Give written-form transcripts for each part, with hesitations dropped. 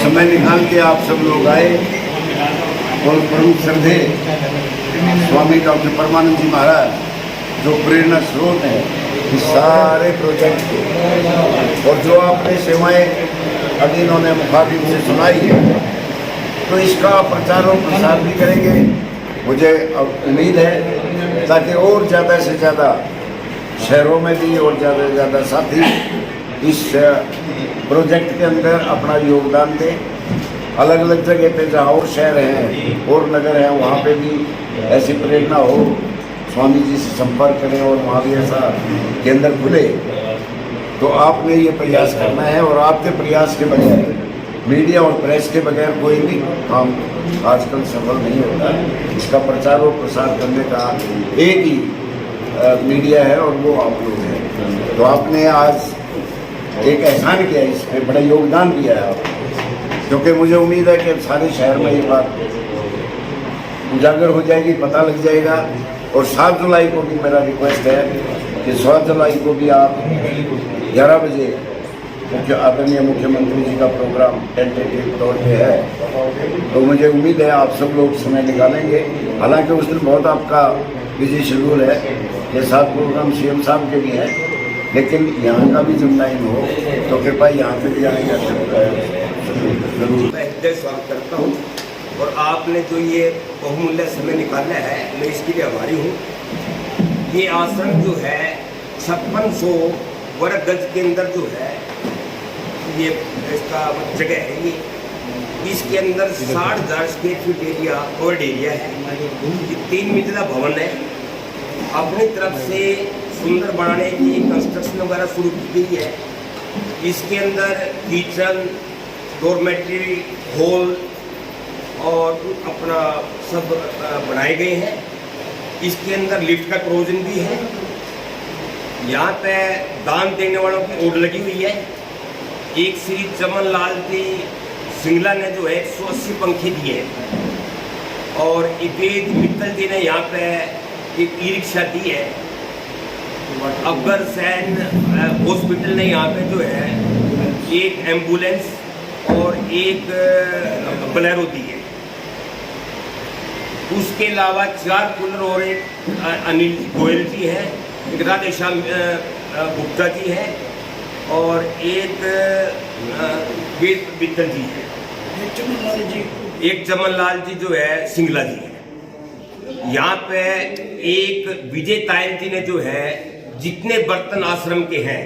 समय निकाल के आप सब लोग आए और परम श्रद्धेय स्वामी डॉक्टर परमानंद जी महाराज जो प्रेरणा स्रोत है इस सारे प्रोजेक्ट के, और जो आपने सेवाएं अभी इन्होंने मुखातिब से सुनाई है, तो इसका प्रचार और प्रसार भी करेंगे। मुझे उम्मीद है ताकि और ज़्यादा से ज़्यादा शहरों में भी और ज़्यादा से ज़्यादा साथी इस प्रोजेक्ट के अंदर अपना योगदान दें। अलग अलग जगह पे जहाँ और शहर हैं और नगर हैं वहाँ पे भी ऐसी प्रेरणा हो, स्वामी जी से संपर्क करें और वहाँ भी ऐसा केंद्र खुले। तो आपने ये प्रयास करना है, और आपके प्रयास के बगैर, मीडिया और प्रेस के बगैर कोई भी काम आजकल सफल नहीं होता। इसका प्रचार और प्रसार करने का एक ही मीडिया है और वो आप लोग हैं। तो आपने आज एक एहसान किया, इस पर बड़ा योगदान दिया है आप, क्योंकि मुझे उम्मीद है कि सारे शहर में ये बात उजागर हो जाएगी, पता लग जाएगा। और 7 जुलाई को भी मेरा रिक्वेस्ट है कि 7 जुलाई को भी आप 11 बजे आदरणीय मुख्यमंत्री जी का प्रोग्राम टेंटेटिव तौर पे है, तो मुझे उम्मीद है आप सब लोग समय निकालेंगे। हालांकि उस दिन बहुत आपका बिजी शेड्यूल है, ये 7 प्रोग्राम सीएम साहब के भी हैं, लेकिन यहाँ का भी जब टाइम हो तो कृपया यहाँ पे भी आने का जरूर। मैं हृदय स्वागत करता हूँ, और आपने जो ये बहुमूल्य समय निकाला है, मैं इसके लिए आभारी हूँ। ये आश्रम जो है 5600 वर्ग गज के अंदर जो है ये इसका जगह है, ये इसके अंदर 60,000 square feet area covered area है। ये 3 मंजिला भवन है। अपनी तरफ से सुंदर बनाने की कंस्ट्रक्शन वगैरह शुरू की गई है। इसके अंदर किचन, डॉर्मेट्री, हॉल और अपना सब बनाए गए हैं। इसके अंदर लिफ्ट का प्रोविजन भी है। यहाँ पे दान देने वालों की ओर लगी हुई है। एक श्री चमन लाल जी सिंगला ने जो है 180 पंखे दिए हैं, और इवेद मित्तल जी ने यहाँ पे एक ई रिक्शा दी है। अकबर सैन हॉस्पिटल ने यहाँ पे जो है एक एम्बुलेंस और एक बोलेरो दी है। उसके अलावा 4 कूलर और एक अनिल गोयल जी है, एक राधेश्याम गुप्ता जी है, और एक वेद मित्तल जी है, एक चमन लाल जी जो है सिंगला जी है। यहाँ पे एक विजय तायल जी ने जो है जितने बर्तन आश्रम के हैं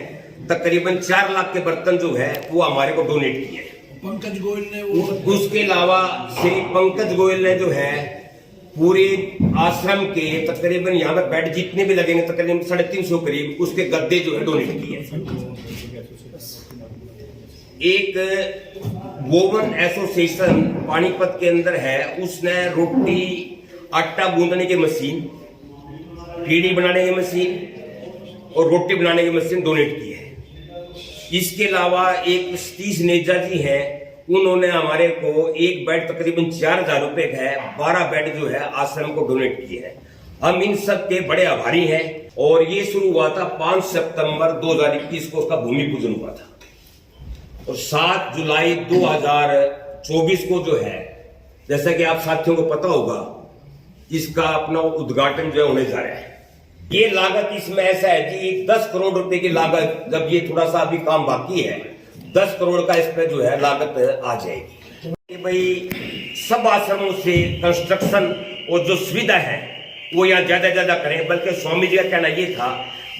तकरीबन 4 लाख के बर्तन जो है वो हमारे को डोनेट किए। पंकज गोयल ने उसके अलावा श्री पंकज गोयल ने जो है पूरे आश्रम के तकरीबन यहाँ पे बेड जितने भी लगेंगे तकरीबन 350 करीब उसके गद्दे जो है डोनेट किए। एक वोवन एसोसिएशन पानीपत के अंदर है, उसने रोटी आटा गूंदने की मशीन, कीड़ी बनाने की मशीन और रोटी बनाने की मशीन डोनेट की है। इसके अलावा एक सतीश नेजा जी हैं, उन्होंने हमारे को एक बेड तकरीबन 4,000 रुपए का है, 12 बेड जो है आश्रम को डोनेट किए हैं। हम इन सब के बड़े आभारी हैं। और ये शुरू हुआ था 5 सितंबर 2021 को, उसका भूमि पूजन हुआ था, और 7 जुलाई 2024 को जो है, जैसा कि आप साथियों को पता होगा, इसका अपना उद्घाटन जो है होने जा रहा है। ये लागत इसमें ऐसा है कि 10 करोड़ रुपए की लागत, जब ये थोड़ा सा अभी काम बाकी है, 10 करोड़ का इस पे जो है लागत आ जाएगी। भाई सब आश्रमों से कंस्ट्रक्शन और जो सुविधा है वो यहाँ ज्यादा करें। बल्कि स्वामी जी का कहना ये था,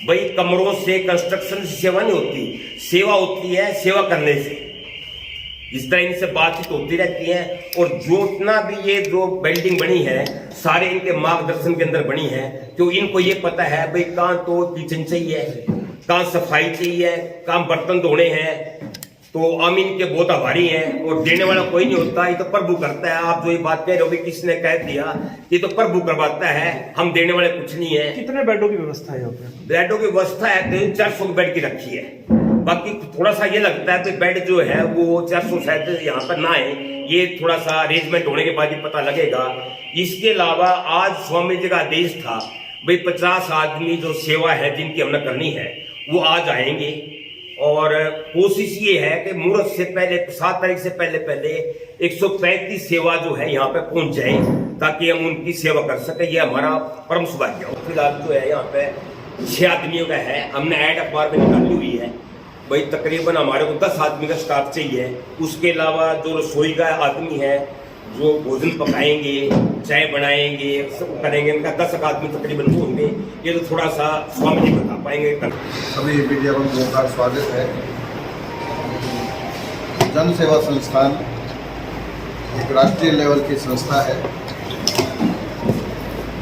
भाई कमरों से कंस्ट्रक्शन से सेवा नहीं होती, सेवा होती है सेवा करने से। इस तरह इनसे बातचीत होती रहती है। और जितना भी ये जो बिल्डिंग बनी है सारे इनके मार्गदर्शन के अंदर बनी है, तो इनको ये पता है भाई कहाँ तो किचन चाहिए, कहाँ सफाई चाहिए, कहाँ बर्तन धोने हैं। तो हम इनके बहुत आभारी हैं। और देने वाला कोई नहीं होता, ये तो प्रभु करता है। आप जो ये बात कह रहे हो किसने कह दिया, ये तो प्रभु करवाता है, हम देने वाले कुछ नहीं है। कितने बेडों की व्यवस्था है यहाँ पे? बेडों की व्यवस्था है 300-400 बेड की रखी है। बाकी थोड़ा सा ये लगता है कि बेड जो है वो 400 शायद यहाँ पर ना है, ये थोड़ा सा अरेंजमेंट होने के बाद ही पता लगेगा। इसके अलावा आज स्वामी जी का आदेश था भाई 50 आदमी जो सेवा है जिनकी हमने करनी है वो आज आएंगे और कोशिश ये है कि मुहूर्त से पहले 7 तारीख से पहले 135 सेवा जो है यहाँ पे पहुंच जाए, ताकि हम उनकी सेवा कर सके। ये हमारा परम सौभाग्य हो। फिलहाल जो है यहाँ पे 6 आदमियों का है, हमने ऐड अखबार में निकाली हुई है भाई। तकरीबन हमारे को 10 आदमी का स्टाफ चाहिए। उसके अलावा जो रसोई का आदमी है, जो भोजन पकाएंगे, चाय बनाएंगे, सब करेंगे, इनका 10 आदमी तकरीबन होंगे। ये तो थोड़ा सा स्वामी जी बता पाएंगे। सभी मीडिया बंधुओं का स्वागत है। जन सेवा संस्थान एक राष्ट्रीय लेवल की संस्था है,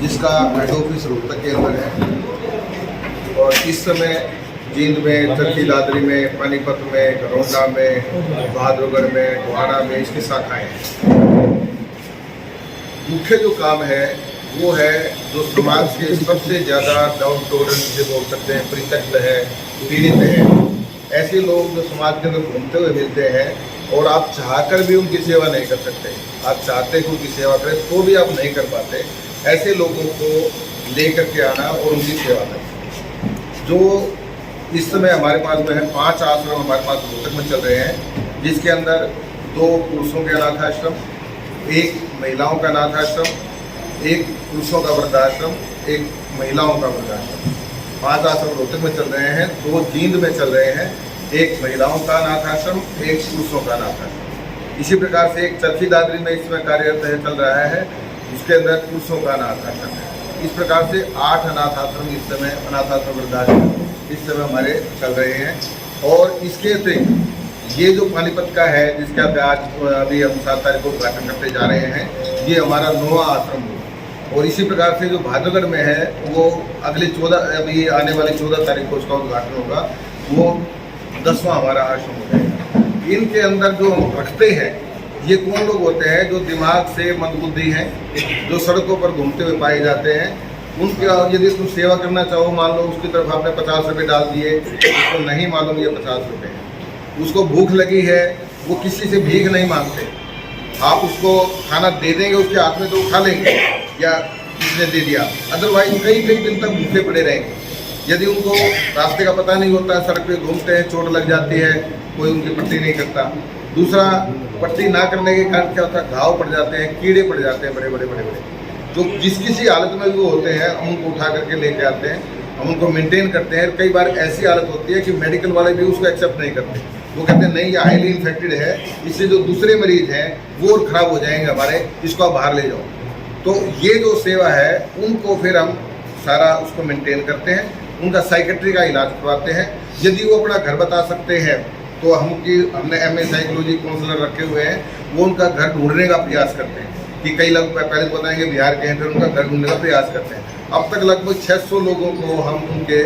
जिसका हेड ऑफिस रोहतक के अंदर है। और इस समय जींद में, चरखी दादरी में, पानीपत में, घरौंडा में, बहादुरगढ़ में, गोहाना में इसकी शाखाएं हैं। मुख्य जो काम है वो है जो समाज के सबसे ज़्यादा डाउन टोडन जिसे बोल सकते हैं, परित्यक्त है, पीड़ित है, ऐसे लोग जो समाज के अंदर घूमते हुए मिलते हैं और आप चाहकर भी उनकी सेवा नहीं कर सकते। आप चाहते कि उनकी सेवा करें तो भी आप नहीं कर पाते। ऐसे लोगों को लेकर के आना और उनकी सेवा करना। जो इस समय हमारे पास में है 5 आश्रम हमारे पास रोहतक में चल रहे हैं, जिसके अंदर 2 पुरुषों के अनाथ आश्रम, 1 महिलाओं का अनाथ आश्रम, 1 पुरुषों का वृद्धाश्रम, 1 महिलाओं का वृद्धाश्रम। 5 आश्रम रोहतक में चल रहे हैं, 2 जींद में चल रहे हैं, 1 महिलाओं का अनाथ आश्रम, 1 पुरुषों का अनाथ आश्रम। इसी प्रकार से एक चरखी दादरी में इसमें कार्यरत है, चल रहा है, उसके अंदर पुरुषों का अनाथ आश्रम है। इस प्रकार से 8 अनाथ आश्रम इस समय, अनाथ आश्रम वृद्धाश्रम इस समय हमारे चल रहे हैं। और इसके अतिरिक्त ये जो पानीपत का है, जिसका अभी हम 7 तारीख को उद्घाटन करते जा रहे हैं, ये हमारा 9वां आश्रम होगा। और इसी प्रकार से जो बहादुरगढ़ में है वो अगले 14 अभी आने वाली 14 तारीख को उसका उद्घाटन होगा, वो 10वां हमारा आश्रम हो जाएगा। इनके अंदर जो हम रखते हैं, ये कौन लोग होते हैं जो दिमाग से मंदबुद्धि हैं, जो सड़कों पर घूमते हुए पाए जाते हैं। उनके यदि तुम सेवा करना चाहो, मान लो उसकी तरफ आपने 50 रुपये डाल दिए, उसको नहीं मालूम ये 50 रुपये है, उसको भूख लगी है, वो किसी से भीख नहीं मांगते। आप उसको खाना दे देंगे उसके हाथ में तो वो खा लेंगे, या किसने दे दिया, अदरवाइज कई दिन तक भूखे पड़े रहेंगे। यदि उनको रास्ते का पता नहीं होता, सड़क पे घूमते हैं, चोट लग जाती है, कोई उनकी पट्टी नहीं करता। दूसरा, पट्टी ना करने के कारण क्या होता है, घाव पड़ जाते हैं, कीड़े पड़ जाते हैं बड़े बड़े। तो जिस किसी हालत में भी वो होते हैं, हम उनको उठा करके लेके आते हैं, हम उनको मेंटेन करते हैं। कई बार ऐसी हालत होती है कि मेडिकल वाले भी उसको एक्सेप्ट नहीं करते। वो कहते हैं नहीं, ये हाईली इन्फेक्टेड है, इससे जो दूसरे मरीज हैं वो और ख़राब हो जाएंगे हमारे, इसको आप बाहर ले जाओ। तो ये जो सेवा है, उनको फिर हम सारा उसको मेंटेन करते हैं, उनका साइकेट्री का इलाज करवाते हैं। यदि वो अपना घर बता सकते हैं तो हमने MA साइकोलॉजी काउंसलर रखे हुए हैं, वो उनका घर ढूंढने का प्रयास करते हैं कि कई लोग पहले तो बताएंगे बिहार के हैं, फिर उनका घर ढूंढने का प्रयास करते हैं। अब तक लगभग 600 लोगों को हम उनके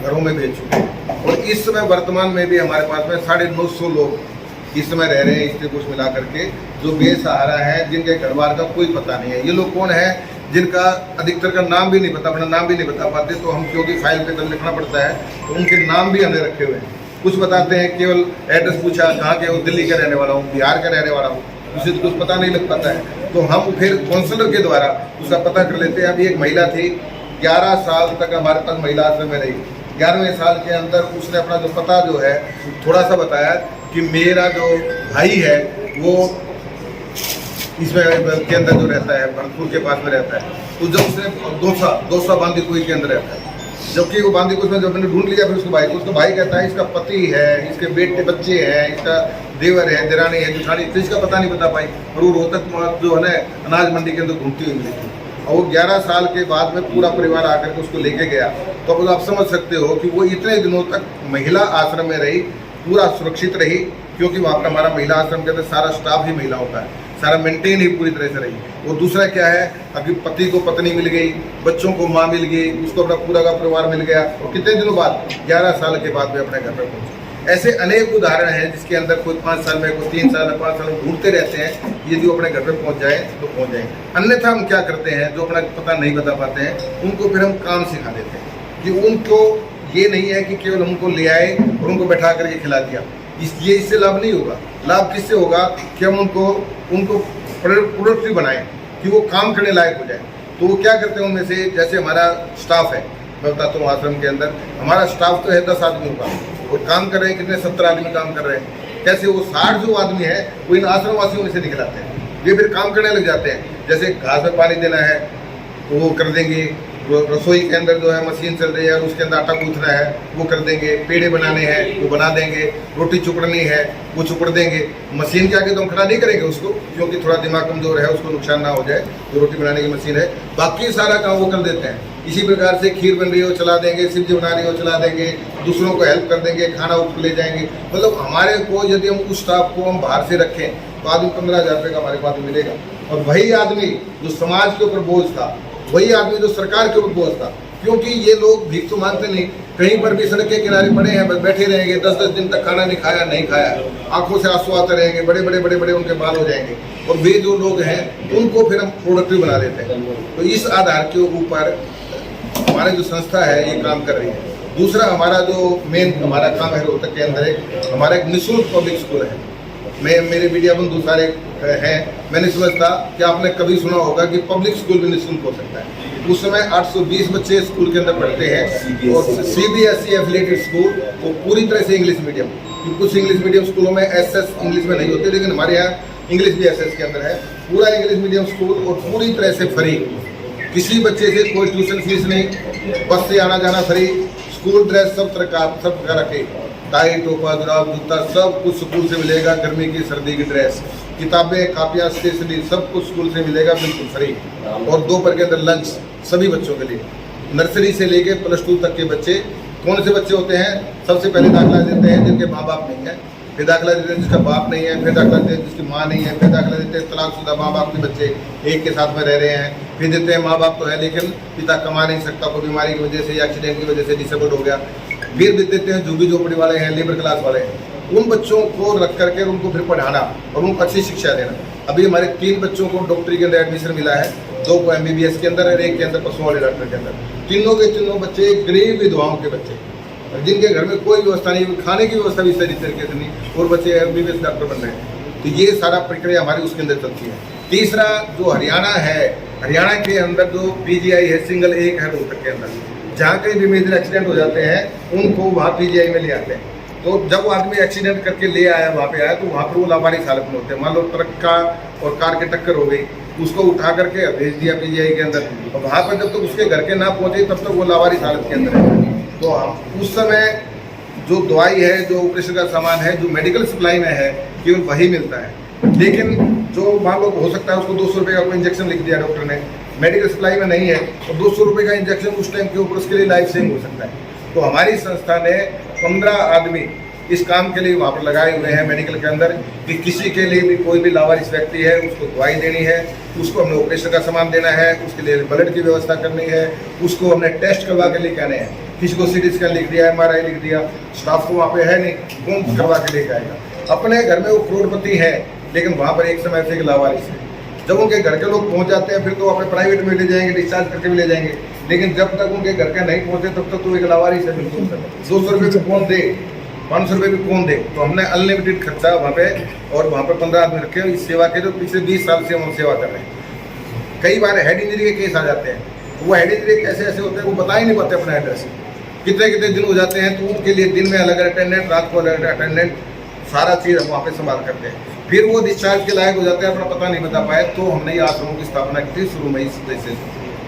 घरों में भेज चुके हैं। और इस समय वर्तमान में भी हमारे पास में 950 लोग इस समय रह रहे हैं, इससे कुछ मिला करके, जो बेसहारा है, जिनके घर बार का कोई पता नहीं है। ये लोग कौन है, जिनका अधिकतर का नाम भी नहीं पता, अपना नाम भी नहीं बता पाते, तो हम क्योंकि फाइल पे तो लिखना पड़ता है, तो उनके नाम भी हमने रखे हुए हैं। कुछ बताते हैं, केवल एड्रेस पूछा, कहाँ के हो, दिल्ली का रहने वाला हूँ, बिहार का रहने वाला हूँ, उसे तो कुछ पता नहीं लग पाता है। तो हम फिर काउंसलर के द्वारा उसका पता कर लेते हैं। अभी एक महिला थी, 11 साल तक हमारे पास महिला आश्रम में रही। 11वें साल के अंदर उसने अपना जो पता जो है थोड़ा सा बताया कि मेरा जो भाई है वो इसमें के अंदर जो रहता है, भरतपुर के पास में रहता है। तो जब उसने दौसा बांदीकुई के अंदर रहता है, जबकि वो बांदीकुई में जब मैंने ढूंढ लिया फिर उसका भाई कहता है इसका पति है, इसके बेटे बच्चे हैं, इसका देवर है, देरानी है, जुठानी, तो इसका पता नहीं बता पाई। और वो रोहतक जो है ना अनाज मंडी के अंदर घूमती हुई मिली थी। और वो 11 साल के बाद में पूरा परिवार आकर के उसको लेके गया। तो अब आप समझ सकते हो कि वो इतने दिनों तक महिला आश्रम में रही, पूरा सुरक्षित रही, क्योंकि वहाँ पर हमारा महिला आश्रम के अंदर सारा स्टाफ ही महिलाओं का है, सारा मेंटेन ही पूरी तरह से रही। और दूसरा क्या है, अभी पति को पत्नी मिल गई, बच्चों को माँ मिल गई, उसको अपना पूरा का परिवार मिल गया। और कितने दिनों बाद, 11 साल के बाद भी अपने घर पर पहुँचे। ऐसे अनेक उदाहरण हैं जिसके अंदर कोई 5 साल में, कोई 3 साल में, 5 साल में ढूंढते रहते हैं। यदि वो अपने घर पे पहुंच जाए तो पहुंच जाएंगे। अन्यथा हम क्या करते हैं, जो अपना पता नहीं बता पाते हैं, उनको फिर हम काम सिखा देते हैं कि उनको ये नहीं है कि केवल उनको ले आए और उनको बैठा करके खिला दिया। इससे लाभ नहीं होगा। लाभ किससे होगा कि हम उनको प्रोडक्टिव बनाएं, कि वो काम करने लायक हो जाए। तो वो क्या करते हैं, उनमें से जैसे हमारा स्टाफ है, मैं बताता हूँ, आश्रम के अंदर हमारा स्टाफ तो है 10 आदमियों का। और काम कर रहे हैं कितने 70 आदमी काम कर रहे हैं। कैसे वो 60 जो आदमी है वो इन आश्रमवासियों में से निकलाते हैं। ये फिर काम करने लग जाते हैं, जैसे घास में पानी देना है वो कर देंगे, रसोई के अंदर जो है मशीन चल रही है उसके अंदर आटा गूंथना है वो कर देंगे, पेड़े बनाने हैं वो बना देंगे, रोटी चुपड़नी है वो चुपड़ देंगे। मशीन के आगे तो हम खड़ा नहीं करेंगे उसको, क्योंकि थोड़ा दिमाग कमजोर है, उसको नुकसान ना हो जाए, तो रोटी बनाने की मशीन है। बाकी सारा काम वो कर देते हैं। इसी प्रकार से खीर बन रही हो चला देंगे, सब्जी बना रही हो चला देंगे, दूसरों को हेल्प कर देंगे, खाना उठ ले जाएंगे। मतलब हमारे को यदि हम उस स्टाफ को हम बाहर से रखें तो आदमी 15,000 रुपये का हमारे पास मिलेगा। और वही आदमी जो समाज के ऊपर बोझ था, वही आदमी जो सरकार के ऊपर बोझ था, क्योंकि ये लोग भीख तो मांगते नहीं, कहीं पर भी सड़क के किनारे पड़े हैं, बस बैठे रहेंगे, 10-10 दिन तक खाना नहीं खाया, आंखों से आंसू आते रहेंगे, बड़े उनके बाल हो जाएंगे। और वे जो लोग हैं उनको फिर हम प्रोडक्टिव बना देते हैं। तो इस आधार के ऊपर हमारी जो संस्था है ये काम कर रही है। दूसरा हमारा जो मेन हमारा काम है रोहतक के अंदर हमारा एक निःशुल्क पब्लिक स्कूल है। मेरे मीडिया बंधु सारे हैं, मैं नहीं समझता कि आपने कभी सुना होगा कि पब्लिक स्कूल भी निःशुल्क हो सकता है। उस समय 820 बच्चे स्कूल के अंदर पढ़ते हैं और CBSE एफिलिएटेड स्कूल वो पूरी तरह से इंग्लिश मीडियम, कुछ इंग्लिश मीडियम स्कूलों में SS इंग्लिश में नहीं होती, लेकिन हमारे यहाँ इंग्लिश भी SS के अंदर है। पूरा इंग्लिश मीडियम स्कूल और पूरी तरह से फ्री, किसी बच्चे से कोई ट्यूशन फीस नहीं, बस से आना जाना फ्री, स्कूल ड्रेस सब प्रकार के टाई टोपा जुराब जूता सब कुछ स्कूल से मिलेगा, गर्मी की सर्दी की ड्रेस, किताबें कापियाँ स्टेशनरी सब कुछ स्कूल से मिलेगा बिल्कुल फ्री। और दोपहर के अंदर लंच सभी बच्चों के लिए, नर्सरी से लेके +2 तक के बच्चे। कौन से बच्चे होते हैं? सबसे पहले दाखिला देते हैं जिनके माँ बाप नहीं है, फिर दाखिला देते हैं जिसका बाप नहीं है, फिर दाखिला देते हैं जिसकी माँ नहीं है, फिर दाखिला देते हैं तलाकशुदा माँ बाप के बच्चे एक के साथ में रह रहे हैं, फिर देते हैं माँ बाप तो है लेकिन पिता कमा नहीं सकता, कोई बीमारी की वजह से या एक्सीडेंट की वजह से डिसेबल्ड हो गया, फिर भी देते हैं झुग्गी झोपड़ी वाले हैं, लेबर क्लास वाले हैं। उन बच्चों को रख करके उनको फिर पढ़ाना और उनको अच्छी शिक्षा देना। अभी हमारे 3 बच्चों को डॉक्टरी के अंदर एडमिशन मिला है, 2 को MBBS के अंदर और 1 के अंदर पशुओं वाले डॉक्टर के अंदर। तीनों के तीनों बच्चे गरीब विधवाओं के बच्चे, जिनके घर में कोई व्यवस्था नहीं, खाने की व्यवस्था भी सही तरीके से नहीं, और बच्चे MBBS डॉक्टर बन रहे हैं। तो ये सारा प्रक्रिया हमारी उसके अंदर चलती है। तीसरा जो हरियाणा है, हरियाणा के अंदर जो PGI है सिंगल एक है रोहतक के अंदर, जहाँ कहीं भी मेजर एक्सीडेंट हो जाते हैं उनको वहाँ PGI में ले आते हैं। तो जब वो आदमी एक्सीडेंट करके ले आया वहाँ पे आया तो वहाँ पर वो लावारिस हालत में होते हैं। मान लो ट्रक का और कार की टक्कर हो गई, उसको उठा करके भेज दिया PGI के अंदर, और वहाँ पर जब तक उसके घर के ना पहुँचे तब तक वो लावारिस हालत के अंदर है। तो हम उस समय जो दवाई है, जो ऑपरेशन का सामान है, जो मेडिकल सप्लाई में है, केवल वही मिलता है। लेकिन जो मान लो हो सकता है उसको 200 रुपये का कोई इंजेक्शन लिख दिया डॉक्टर ने, मेडिकल सप्लाई में नहीं है, और 200 रुपये का इंजेक्शन उस टाइम के ऊपर उसके लिए लाइफ सेविंग हो सकता है। तो हमारी संस्था ने 15 आदमी इस काम के लिए वहाँ पर लगाए हुए हैं मेडिकल के अंदर, कि किसी के लिए भी कोई भी लावारिस व्यक्ति है उसको दवाई देनी है, उसको हमने ऑपरेशन का सामान देना है, उसके लिए ब्लड की व्यवस्था करनी है, उसको हमने टेस्ट करवा के लेके आने हैं। किसी को CT स्कैन लिख दिया, MRI लिख दिया, स्टाफ को वहाँ पे है नहीं, कौन करवा के लेके आएगा? अपने घर में वो करोड़पति है लेकिन वहाँ पर एक समय से एक लावारिस है। जब उनके घर के लोग पहुँच जाते हैं फिर तो अपने प्राइवेट में ले जाएंगे, डिस्चार्ज करके भी ले जाएंगे, लेकिन जब तक उनके घर के नहीं पहुँचे तब तक तो एक लावारिस है बिल्कुल। 200 रुपये भी कौन दे, 500 रुपये भी कौन दे? तो हमने अनलिमिटेड खर्चा वहाँ पे, और वहाँ पर 15 आदमी रखे इस सेवा के, जो पिछले 20 साल से हम सेवा कर रहे हैं। कई बार हेड इंजरी के केस आ जाते हैं, वो हेड इंजरी कैसे ऐसे होते हैं वो बता ही नहीं पाते अपना एड्रेस, कितने दिन हो जाते हैं, तो उनके लिए दिन में अलग अटेंडेंट, रात को अलग अटेंडेंट, सारा चीज़ हम वहाँ पे संभाल करते हैं। फिर वो डिस्चार्ज के लायक हो जाते हैं, अपना पता नहीं बता पाए, तो हमने ये आश्रमों की स्थापना की थी शुरू में इस से,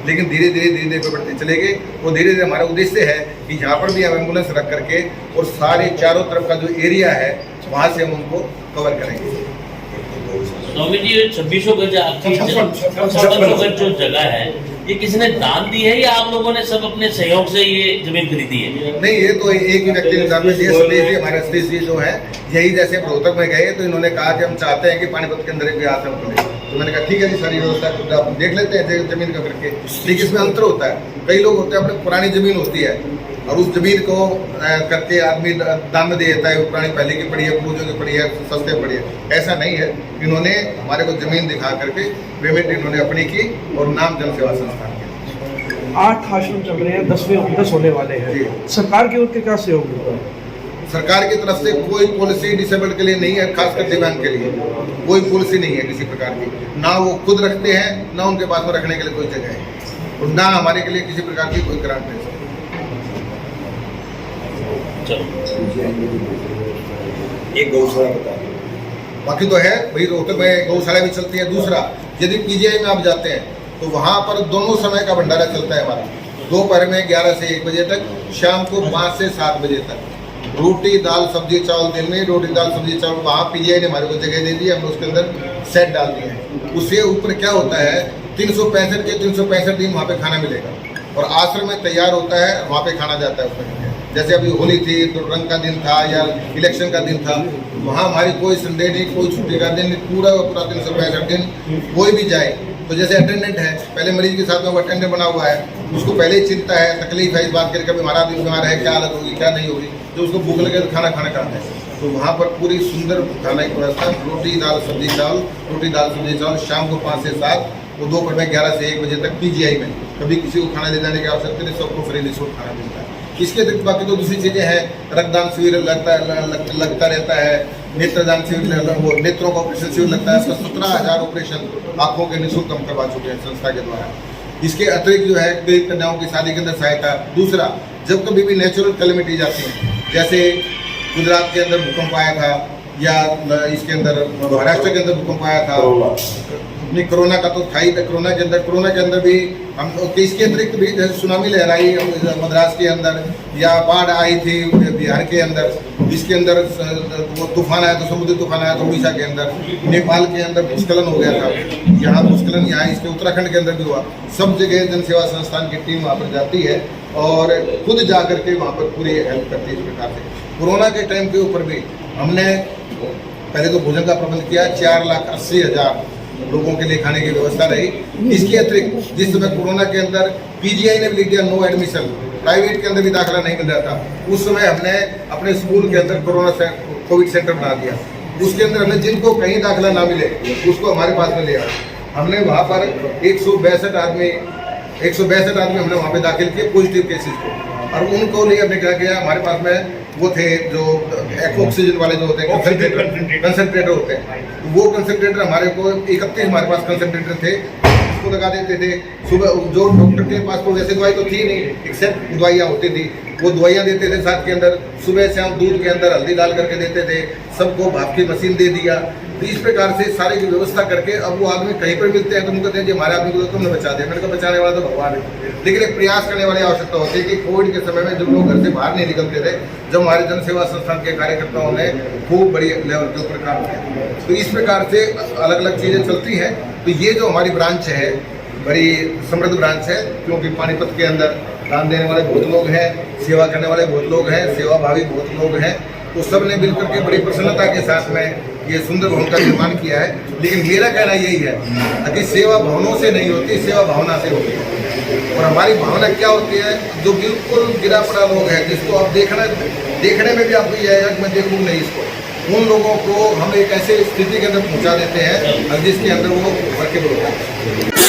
लेकिन धीरे धीरे पे बढ़ते चले गए। और धीरे धीरे हमारा उद्देश्य है कि यहाँ पर भी हम एम्बुलेंस रख करके और सारे चारों तरफ का जो एरिया है वहाँ से हम उनको कवर करेंगे। स्वामी जी 2600 गज आपकी 5600 गज जो जगह है, ये किसी ने दान दी है या आप लोगों ने सब अपने सहयोग से ये जमीन खरीदी है? नहीं, ये तो एक ही व्यक्ति ने दान में दिया। सतीश जी हमारे सतीश जी जो है, यही जैसे रोहतक में गए तो इन्होंने कहा कि हम चाहते हैं कि पानीपत के अंदर एक आश्रम खुले, तो मैंने कहा ठीक है जी, सारी व्यवस्था आप देख लेते हैं जमीन का करके। लेकिन इसमें अंतर होता है, कई लोग होते हैं अपनी पुरानी जमीन होती है और उस जमीन को करके आदमी दान में दे देता है, पुरानी पहले की पड़ी है, पूर्वजों की पड़ी है, सस्ते पड़ी है। ऐसा नहीं है, इन्होंने हमारे को जमीन दिखा करके पेमेंट इन्होंने अपनी की और नाम जन सेवा संस्थान के। 8 आश्रम चल रहे हैं, 10 होने वाले हैं। सरकार की ओर से क्या सहयोग मिलता है? सरकार की तरफ से कोई पॉलिसी डिसेबल्ड के लिए नहीं है, खासकर दिव्यांग के लिए कोई पॉलिसी नहीं है किसी प्रकार की। ना वो खुद रखते हैं, ना उनके पास में रखने के लिए कोई जगह है, और ना हमारे के लिए किसी प्रकार की कोई ग्रांट है। चलो एक गौशाला बता दो। बाकी तो है भाई, रोहतक में गौशाला भी चलती है। दूसरा, यदि पीजीआई में आप जाते हैं तो वहाँ पर दोनों समय का भंडारा चलता है हमारा, दोपहर में 11 से 1 बजे तक, शाम को 5 से 7 बजे तक। रोटी दाल सब्जी चावल दिन में, रोटी दाल सब्जी चावल। वहाँ पीजीआई ने हमारे को जगह दे दी, हमने उसके अंदर सेट डाल दिए हैं। उससे ऊपर क्या होता है, 365 के 365 दिन वहाँ पे खाना मिलेगा, और आश्रम में तैयार होता है, वहाँ पे खाना जाता है उसमें। जैसे अभी होली थी तो रंग का दिन था या इलेक्शन का दिन था, वहाँ हमारी कोई संडे नहीं, कोई छुट्टी का दिन नहीं, पूरा 365 दिन कोई भी जाए तो जैसे अटेंडेंट है, पहले मरीज के साथ में वो अटेंडेंट बना हुआ है, उसको पहले ही चिंता है, तकलीफ है इस बात करके कभी हमारा आदमी बीमार है, क्या हालत होगी क्या नहीं होगी, जो उसको भूख लगे तो खाना खाता है। तो वहाँ पर पूरी सुंदर खाना की व्यवस्था, रोटी दाल सब्जी चावल, रोटी दाल सब्जी चावल, शाम को 5 से 7, वो दोपहर में 11 से 1 बजे तक पीजीआई में। कभी किसी को खाना ले जाने की आवश्यकता नहीं, सबको फ्री निःशुल्क खाना मिलता है। इसके अतिरिक्त बाकी तो दूसरी चीज़ें हैं, रक्तदान शिविर लगता रहता है, नेत्रदान शिविर, वो नेत्रों का ऑपरेशन शिविर लगता है। 17,000 ऑपरेशन आँखों के निःशुल्क हम करवा चुके हैं संस्था के द्वारा। इसके अतिरिक्त जो है गरीब कन्याओं की शादी के अंदर सहायता। दूसरा, जब कभी भी नेचुरल कैलेमिटीज आती हैं, जैसे गुजरात के अंदर भूकंप आया था या इसके अंदर महाराष्ट्र के अंदर भूकंप आया था, नहीं कोरोना का तो था ही था, कोरोना के अंदर भी हम, इसके अतिरिक्त भी जैसे सुनामी लहर आई मद्रास के अंदर, या बाढ़ आई थी बिहार के अंदर, इसके अंदर वो तूफान आया था, समुद्री तूफान आया था उड़ीसा के अंदर, नेपाल के अंदर भूस्खलन हो गया था, यहाँ भूस्खलन यहाँ इसके उत्तराखंड के अंदर भी हुआ। सब जगह जन सेवा संस्थान की टीम वहाँ पर जाती है और खुद जा करके वहाँ पर पूरी हेल्प करती है। इस प्रकार से कोरोना के टाइम के ऊपर भी हमने पहले तो भोजन का प्रबंध किया, 4,80,000 लोगों के लिए खाने की व्यवस्था रही। इसके अतिरिक्त जिस समय कोरोना के अंदर पीजीआई ने भी लिख दिया नो एडमिशन, प्राइवेट के अंदर भी दाखिला नहीं मिल रहा था, उस समय हमने अपने स्कूल के अंदर कोविड सेंटर बना दिया। उसके अंदर हमने जिनको कहीं दाखिला ना मिले उसको हमारे पास में लिया। हमने वहाँ पर 162 आदमी हमने वहाँ पे दाखिल किए पॉजिटिव केसेस को, और उनको लिए हमने क्या किया, हमारे पास में वो थे जो ऑक्सीजन वाले जो होते हैं कंसंट्रेटर होते हैं, वो कंसंट्रेटर हमारे को 31 हमारे पास कंसंट्रेटर थे, उसको लगा देते थे। सुबह जो डॉक्टर के पास तो वैसे दवाई तो थी नहीं, एक्सेप्ट दवाइयाँ होती थी, वो दवाइयाँ देते थे साथ के अंदर। सुबह शाम दूध के अंदर हल्दी डाल करके देते थे, सबको भाप की मशीन दे दिया। तो इस प्रकार से सारी की व्यवस्था करके अब वो आदमी कहीं पर मिलते हैं तो उनको कहते हैं जी हमारे आदमी को तुमने बचा दिया। मैंने कहा बचाने वाला तो भगवान है, लेकिन एक प्रयास करने वाली आवश्यकता होती है कि कोविड के समय में जब लोग घर से बाहर नहीं निकलते थे, जब हमारे जन सेवा संस्थान के कार्यकर्ताओं ने खूब बड़ी लेवल के ऊपर काम किया, तो इस प्रकार से अलग अलग चीज़ें चलती हैं। तो ये जो हमारी ब्रांच है बड़ी समृद्ध ब्रांच है, क्योंकि पानीपत के अंदर दान देने वाले बहुत लोग हैं, सेवा करने वाले बहुत लोग हैं, सेवाभावी बहुत लोग हैं। तो सब ने मिलकर के बड़ी प्रसन्नता के साथ में ये सुंदर भवन का निर्माण किया है। लेकिन मेरा कहना यही है कि सेवा भवनों से नहीं होती, सेवा भावना से होती है। और हमारी भावना क्या होती है, जो बिल्कुल गिरा पड़ा लोग हैं, जिसको आप देखने में भी आपको यह है कि मैं देखूँ नहीं इसको, उन लोगों को हम एक ऐसे स्थिति के अंदर पहुंचा देते हैं जिसके अंदर वो वर्केबल होता है।